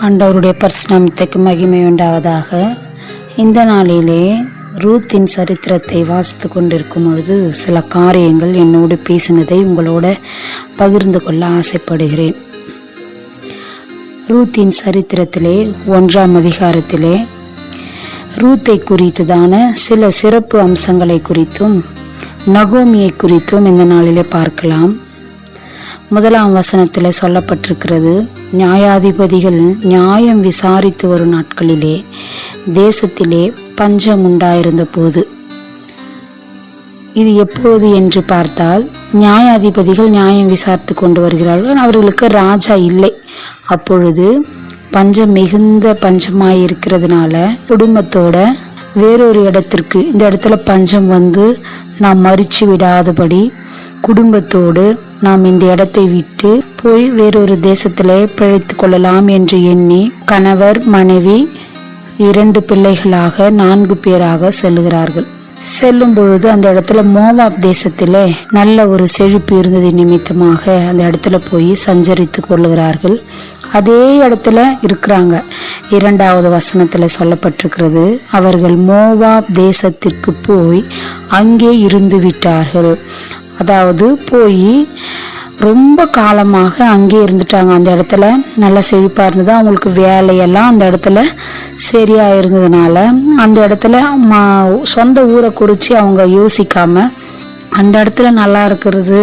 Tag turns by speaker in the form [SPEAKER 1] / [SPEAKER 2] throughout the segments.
[SPEAKER 1] ஆண்டவருடைய பரிசுநாமத்துக்கு மகிமை உண்டாவதாக. இந்த நாளிலே ரூத்தின் சரித்திரத்தை வாசித்து கொண்டிருக்கும் பொழுது சில காரியங்கள் என்னோடு பேசினதை உங்களோட பகிர்ந்து கொள்ள ஆசைப்படுகிறேன். ரூத்தின் சரித்திரத்திலே 1ஆம் அதிகாரத்திலே ரூத்தை குறித்ததான சில சிறப்பு அம்சங்களை குறித்தும் நகோமியை குறித்தும் இந்த நாளிலே பார்க்கலாம். 1ஆம் வசனத்தில் சொல்லப்பட்டிருக்கிறது, நியாயாதிபதிகள் நியாயம் விசாரித்து வரும் நாட்களிலே தேசத்திலே பஞ்சம் உண்டாயிருந்த போது. இது எப்போது என்று பார்த்தால், நியாயாதிபதிகள் நியாயம் விசாரித்து கொண்டு வருகிறார்கள். அவர்களுக்கு ராஜா இல்லை. அப்பொழுது பஞ்சம் மிகுந்த பஞ்சமாயிருக்கிறதுனால குடும்பத்தோட வேறொரு இடத்திற்கு, இந்த இடத்துல பஞ்சம் வந்து நாம் மறிச்சு விடாதபடி குடும்பத்தோடு நாம் இந்த இடத்தை விட்டு போய் வேறொரு தேசத்திலே பிழைத்து கொள்ளலாம் என்று எண்ணி கணவர் மனைவி 2 பிள்ளைகளாக 4 பேராக செல்லுகிறார்கள். செல்லும் பொழுது அந்த இடத்துல மோவாப் தேசத்திலே நல்ல ஒரு செழிப்பு இருந்தது நிமித்தமாக அந்த இடத்துல போய் சஞ்சரித்து கொள்ளுகிறார்கள். அதே இடத்துல இருக்கிறாங்க. 2வது வசனத்துல சொல்லப்பட்டிருக்கிறது, அவர்கள் மோவாப் தேசத்திற்கு போய் அங்கே இருந்து விட்டார்கள். அதாவது போய் ரொம்ப காலமாக அங்கே இருந்துட்டாங்க. அந்த இடத்துல நல்லா செழிப்பா இருந்தது. அவங்களுக்கு வேலையெல்லாம் அந்த இடத்துல சரியா இருந்ததுனால அந்த இடத்துல சொந்த ஊரை குறித்து அவங்க யோசிக்காம அந்த இடத்துல நல்லா இருக்கிறது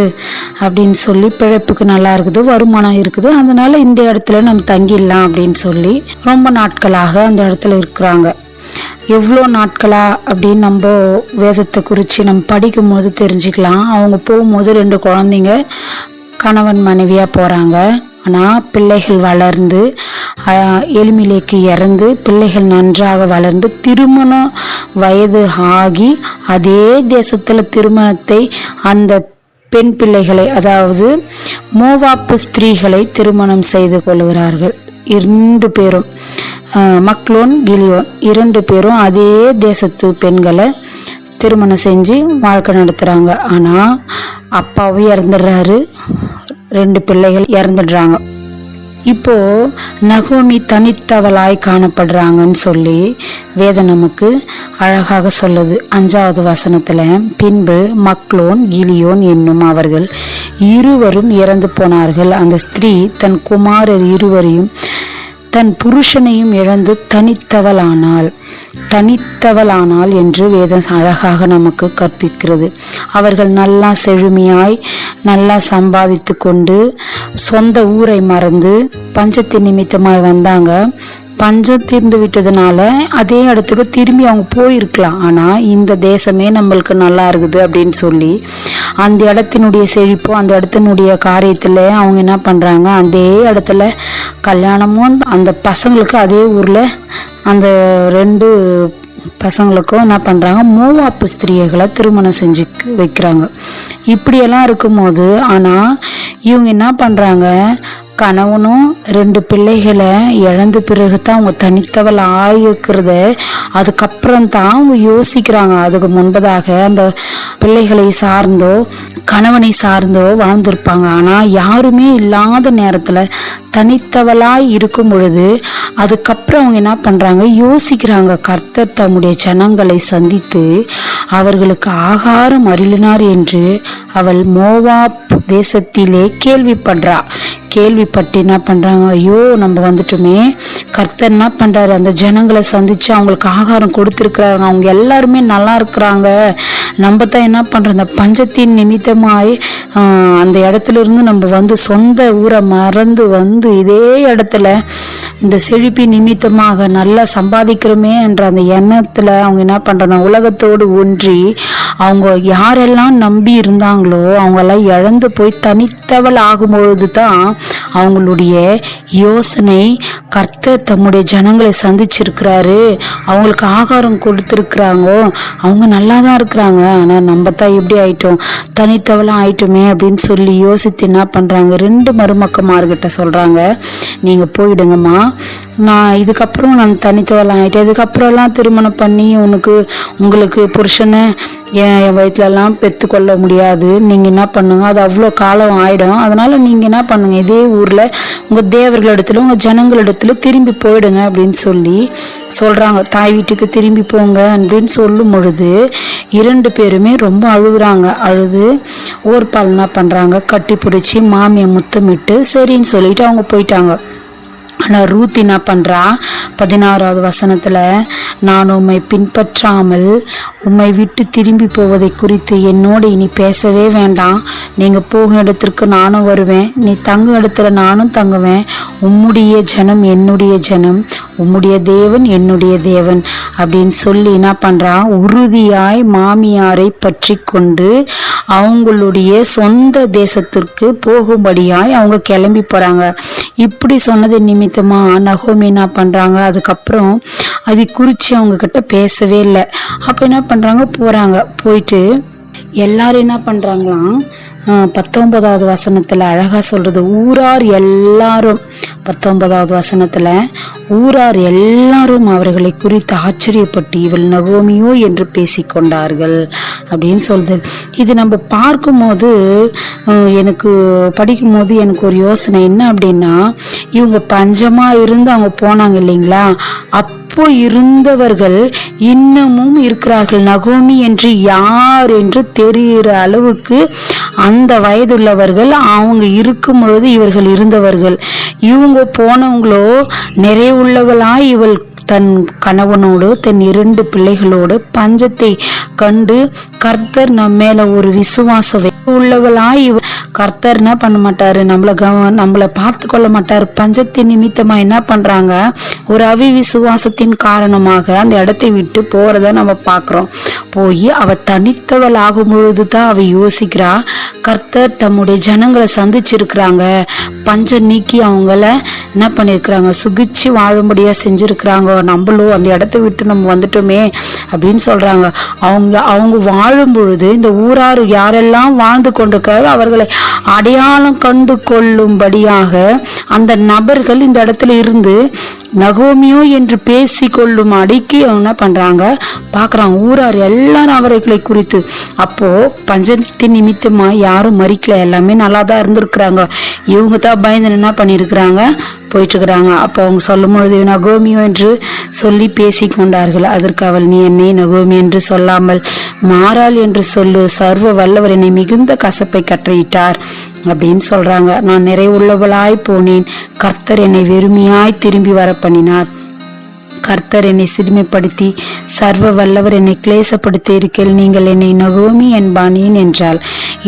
[SPEAKER 1] அப்படின்னு சொல்லி, பிழைப்புக்கு நல்லா இருக்குது, வருமானம் இருக்குது, அதனால இந்த இடத்துல நம்ம தங்கிடலாம் அப்படின்னு சொல்லி ரொம்ப நாட்களாக அந்த இடத்துல இருக்கிறாங்க. எவ்வளோ நாட்களா அப்படின்னு நம்ம வேதத்தை குறித்து நம்ம படிக்கும் போது தெரிஞ்சுக்கலாம். அவங்க போகும்போது 2 குழந்தைங்க கணவன் மனைவியாக போகிறாங்க. ஆனால் பிள்ளைகள் வளர்ந்து எளிமிலேக்கு இறந்து பிள்ளைகள் நன்றாக வளர்ந்து திருமண வயது ஆகி அதே தேசத்தில் திருமணத்தை அந்த பெண் பிள்ளைகளை, அதாவது மோவாப்பு ஸ்திரீகளை திருமணம் செய்து கொள்கிறார்கள். 2 பேரும், மக்லோன் கிலியோன் 2 பேரும் அதே தேசத்து பெண்களை திருமணம் செஞ்சு வாழ்க்கை நடத்துகிறாங்க. ஆனால் அப்பாவும் இறந்துடுறாரு, 2 பிள்ளைகள் இறந்துடுறாங்க. இப்போ நகோமி தனித்தவளாய் காணப்படுறாங்கன்னு சொல்லி வேதம் நமக்கு அழகாக சொல்லுது. 5வது வசனத்துல, பின்பு மக்லோன் கிலியோன் என்னும் அவர்கள் இருவரும் இறந்து போனார்கள். அந்த ஸ்திரீ தன் குமாரர் இருவரையும் தன் புருஷனையும் இழந்து தனித்தவளானாள் என்று வேதம் அழகாக நமக்கு கற்பிக்கிறது. அவர்கள் நல்லா செழுமையாய் நல்லா சம்பாதித்து கொண்டு சொந்த ஊரை மறந்து பஞ்சத்தின் நிமித்தமாய் வந்தாங்க. பஞ்சம் தீர்ந்து விட்டதுனால அதே இடத்துக்கு திரும்பி அவங்க போயிருக்கலாம். ஆனால் இந்த தேசமே நம்மளுக்கு நல்லா இருக்குது அப்படின்னு சொல்லி அந்த இடத்தினுடைய செழிப்போ அந்த இடத்தினுடைய காரியத்தில் அவங்க என்ன பண்ணுறாங்க, அதே இடத்துல கல்யாணமும் அந்த பசங்களுக்கு அதே ஊரில் அந்த 2 பசங்களுக்கும் என்ன பண்ணுறாங்க, மோவாப்பு ஸ்திரீகளை திருமணம் செஞ்சு வைக்கிறாங்க. இப்படியெல்லாம் இருக்கும்போது ஆனால் இவங்க என்ன பண்ணுறாங்க, கணவனும் 2 பிள்ளைகளை இழந்த பிறகு தான் அவங்க தனித்தவள் ஆகிருக்கிறத அதுக்கப்புறம் தான் அவங்க யோசிக்கிறாங்க. அதுக்கு முன்பதாக அந்த பிள்ளைகளை சார்ந்தோ கணவனை சார்ந்தோ வாழ்ந்திருப்பாங்க. ஆனால் யாருமே இல்லாத நேரத்தில் தனித்தவளாய் இருக்கும் பொழுது அதுக்கப்புறம் அவங்க என்ன பண்ணுறாங்க, யோசிக்கிறாங்க. கர்த்தர் தம்முடைய ஜனங்களை சந்தித்து அவர்களுக்கு ஆகாரம் அருளினார் என்று அவள் மோவாப் தேசத்திலே கேள்விப்பட்டு என்ன பண்ணுறாங்க, ஐயோ நம்ம வந்துட்டுமே, கர்த்தர் என்ன பண்ணுறாரு, அந்த ஜனங்களை சந்தித்து அவங்களுக்கு ஆகாரம் கொடுத்துருக்குறாங்க, அவங்க எல்லாருமே நல்லா இருக்கிறாங்க, நம்ம தான் என்ன பண்ணுறோம், அந்த பஞ்சத்தின் நிமித்தமாய் அந்த இடத்துல இருந்து நம்ம வந்து சொந்த ஊரை மறந்து வந்து இதே இடத்துல இந்த செழிப்பி நிமித்தமாக நல்லா சம்பாதிக்கிறோமே என்ற அந்த எண்ணத்தில் அவங்க என்ன பண்ணுறாங்க, உலகத்தோடு ஒன்றி அவங்க யாரெல்லாம் நம்பி இருந்தாங்களோ அவங்கெல்லாம் இழந்து போய் தனித்தவள் ஆகும்பொழுது தான் அவங்களுடைய யோசனை, கர்த்தர் தம்முடைய ஜனங்களை சந்திச்சிருக்கிறாரு, அவங்களுக்கு ஆகாரம் கொடுத்துருக்குறாங்க, அவங்க நல்லா தான் இருக்கிறாங்க, ஆனால் நம்ம தான் எப்படி ஆயிட்டோம், தனித்தவளாக ஆயிட்டோமே அப்படின்னு சொல்லி யோசித்து என்ன பண்ணுறாங்க, 2 மருமக்கமார்கிட்ட சொல்கிறாங்க, நீங்கள் போயிடுங்கம்மா, நான் இதுக்கப்புறம் நான் தனித்தவளாக ஆகிட்டேன், இதுக்கப்புறம்லாம் திருமணம் பண்ணி உங்களுக்கு புருஷனை என் வயிற்றுலலாம் பெற்றுக்கொள்ள முடியாது, நீங்கள் என்ன பண்ணுங்க, அது அவ்வளோ காலம் ஆகிடும், அதனால் நீங்கள் என்ன பண்ணுங்கள், இதே ஊரில் உங்கள் தேவர்களிடத்துல உங்கள் ஜனங்களிடத்துல திரும்பி போயிடுங்க அப்படின்னு சொல்கிறாங்க. தாய் வீட்டுக்கு திரும்பி போங்க அப்படின்னு சொல்லும் பொழுது 2 பேருமே ரொம்ப அழுது ஓர்பால் என்ன பண்ணுறாங்க, கட்டி பிடிச்சி மாமியை முத்தமிட்டு சரின்னு சொல்லிட்டு அவங்க போயிட்டாங்க. ஆனால் ரூத் என்ன பண்ணுறா, 16வது வசனத்தில், நான் உம்மை பின்பற்றாமல் உம்மை விட்டு திரும்பி போவதை குறித்து என்னோடு இனி பேசவே வேண்டாம், நீங்கள் போகும் இடத்திற்கு நானும் வருவேன், நீ தங்கும் இடத்துல நானும் தங்குவேன், உம்முடைய ஜனம் என்னுடைய ஜனம், உம்முடைய தேவன் என்னுடைய தேவன் அப்படின்னு சொல்லி என்ன பண்ணுறா, உறுதியாய் மாமியாரை பற்றி கொண்டு அவங்களுடைய சொந்த தேசத்திற்கு போகும்படியாய் அவங்க கிளம்பி போகிறாங்க. இப்படி சொன்னது நிமித்தமா நகோமி என்ன பண்ணுறாங்க, அதுக்கப்புறம் அதை குறித்து அவங்க கிட்ட பேசவே இல்லை. அப்போ என்ன பண்ணுறாங்க, போயிட்டு எல்லாரும் என்ன பண்ணுறாங்களாம், 19வது வசனத்தில் அழகாக சொல்கிறது, ஊரார் எல்லாரும் 19வது வசனத்தில் ஊரார் எல்லாரும் அவர்களை குறித்து ஆச்சரியப்பட்டு இவள் நகோமியோ என்று பேசிக்கொண்டார்கள் அப்படின்னு சொல்லுது. இது நம்ம பார்க்கும்போது எனக்கு படிக்கும்போது எனக்கு ஒரு யோசனை என்ன அப்படின்னா, இவங்க பஞ்சமாக இருந்து அவங்க போனாங்க இல்லைங்களா, அப்போ இருந்தவர்கள் இன்னமும் இருக்கிறார்கள். நகோமி என்று யார் என்று தெரிகிற அளவுக்கு அந்த வயதுள்ளவர்கள் அவங்க இருக்கும் பொழுது இவர்கள் இருந்தவர்கள். இவங்க போனவங்களோ நிறைவுள்ளவளாய் இவள் தன் கணவனோடு தன் 2 பிள்ளைகளோடு பஞ்சத்தை கண்டு கர்த்தர் நம்ம மேல ஒரு விசுவாசம் உள்ளவளாய் கர்த்தர் என்ன பண்ண மாட்டாரு, நம்மளை பார்த்து கொள்ள மாட்டாரு. பஞ்சத்தின் நிமித்தமா என்ன பண்றாங்க, ஒரு அவிவிசுவாசத்தின் காரணமாக அந்த இடத்தை விட்டு போறத நம்ம பார்க்கிறோம். போய் அவ தனித்தவள் ஆகும் பொழுதுதான் அவ யோசிக்கிறா, கர்த்தர் தம்முடைய ஜனங்களை சந்திச்சிருக்கிறாங்க, பஞ்சம் நீக்கி அவங்கள என்ன பண்ணிருக்கிறாங்க, சுகிச்சு வாழும்படியா செஞ்சிருக்கிறாங்க, நம்மளும் அந்த இடத்தை விட்டு நம்ம வந்துட்டோமே அப்படின்னு சொல்றாங்க. அவங்க வாழும் பொழுது இந்த ஊரார் யாரெல்லாம் வாழ்ந்து கொண்டிருக்கிறார்கள் அவர்களை அடையாளம் கண்டு கொள்ளும்படியாக அந்த நபர்கள் இந்த இடத்துல இருந்து நகோமியோ என்று பேசி கொள்ளும் அடிக்கி அவங்க என்ன பண்றாங்க பாக்குறாங்க, ஊரார் எல்லாரும் அவர்களை குறித்து. அப்போ பஞ்சத்தின் நிமித்தமா யாரும் மறிக்கல, எல்லாமே நல்லா தான் இருந்திருக்கிறாங்க. இவங்க தான் பயந்து என்ன பண்ணிருக்கிறாங்க, போயிட்டு இருக்கிறாங்க. அப்போ அவங்க சொல்லும் பொழுது நகோமியோ என்று சொல்லி பேசி கொண்டார்கள். அதற்கு அவள், நீ என்னை நகோமி என்று சொல்லாமல் மாறாள் என்று சொல்லு, சர்வ வல்லவர் என்னை மிகுந்த கசப்பை கட்டளையிட்டார் அப்படின்னு சொல்றாங்க. நான் நிறைவுள்ளவளாய் போனேன், கர்த்தர் என்னை வெறுமையாய் திரும்பி வர பண்ணினார். கர்த்தர் என்னை சிறுமைப்படுத்தி சர்வ வல்லவர் என்னை கிளேசப்படுத்தி இருக்கையில் நீங்கள் என்னை நகோமி என்பானேன் என்றால்.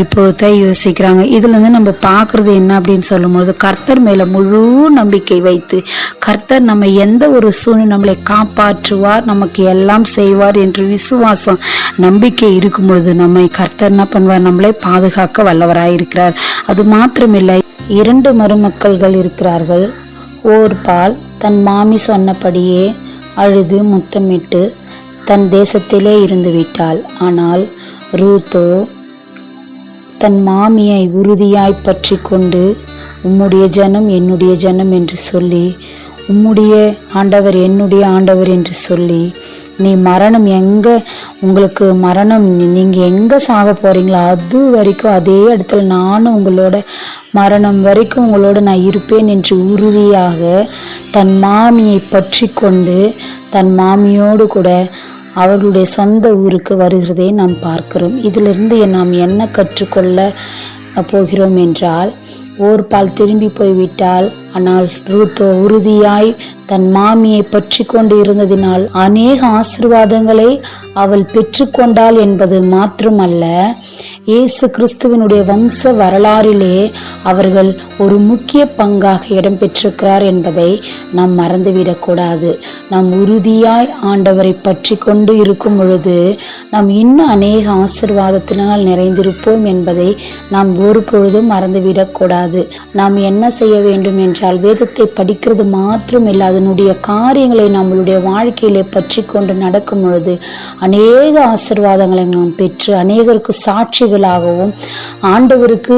[SPEAKER 1] இப்பொழுதுதான் யோசிக்கிறாங்க. இதுல இருந்து நம்ம பாக்குறது என்ன அப்படின்னு சொல்லும்போது, கர்த்தர் மேல முழு நம்பிக்கை வைத்து கர்த்தர் நம்ம எந்த ஒரு சூழ்நிலை நம்மளை காப்பாற்றுவார், நமக்கு எல்லாம் செய்வார் என்று விசுவாசம் நம்பிக்கை இருக்கும் பொழுது நம்மை கர்த்தர் என்ன பண்ணுவார், நம்மளை பாதுகாக்க வல்லவராயிருக்கிறார். அது மாத்திரமில்லை, 2 மருமக்கள்கள் இருக்கிறார்கள். ஓர்பால் தன் மாமி சொன்னபடியே அழுது முத்தமிட்டு தன் தேசத்திலே இருந்து விட்டாள். ஆனால் ரூத்தோ தன் மாமியை உறுதியாய் பற்றி கொண்டு உம்முடைய ஜனம் என்னுடைய ஜனம் என்று சொல்லி, உம்முடைய ஆண்டவர் என்னுடைய ஆண்டவர் என்று சொல்லி, நீ மரணம் உங்களுக்கு மரணம், நீங்கள் எங்கே சாக போகிறீங்களோ அது வரைக்கும் அதே இடத்துல நானும் உங்களோட மரணம் வரைக்கும் உங்களோட நான் இருப்பேன் என்று உறுதியாக தன் மாமியை பற்றி கொண்டு தன் மாமியோடு கூட அவர்களுடைய சொந்த ஊருக்கு வருகிறதை நாம் பார்க்கிறோம். இதிலிருந்து நாம் என்ன கற்றுக்கொள்ள போகிறோம் என்றால், ஓர்பால் திரும்பி போய்விட்டால், ஆனால் ரூத்தோ உறுதியாய் தன் மாமியை பற்றி கொண்டு இருந்ததினால் அநேக ஆசீர்வாதங்களை அவள் பெற்றுக்கொண்டாள் என்பது மாத்திரமல்ல, இயேசு கிறிஸ்துவனுடைய வம்ச வரலாறிலே அவர்கள் ஒரு முக்கிய பங்காக இடம்பெற்றிருக்கிறார் என்பதை நாம் மறந்துவிடக்கூடாது. நாம் உறுதியாய் ஆண்டவரை பற்றி கொண்டு இருக்கும் பொழுது நாம் இன்னும் அநேக ஆசீர்வாதத்தினால் நிறைந்திருப்போம் என்பதை நாம் ஒரு பொழுதும் மறந்துவிடக்கூடாது. நாம் என்ன செய்ய வேண்டும் என்றால், வேதத்தை படிக்கிறது மாத்திரம் இல்லை, அதனுடைய காரியங்களை நம்மளுடைய வாழ்க்கையிலே பற்றி கொண்டு நடக்கும் பொழுது அநேக ஆசீர்வாதங்களை நாம் பெற்று அநேகருக்கு சாட்சிகளாகவும் ஆண்டவருக்கு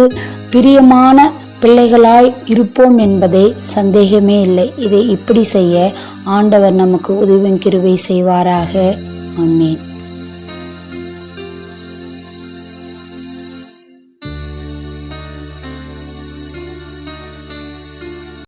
[SPEAKER 1] பிரியமான பிள்ளைகளாய் இருப்போம் என்பதே சந்தேகமே இல்லை. இதை இப்படி செய்ய ஆண்டவர் நமக்கு உதவியும் கிருபை செய்வாராக. ஆமென்.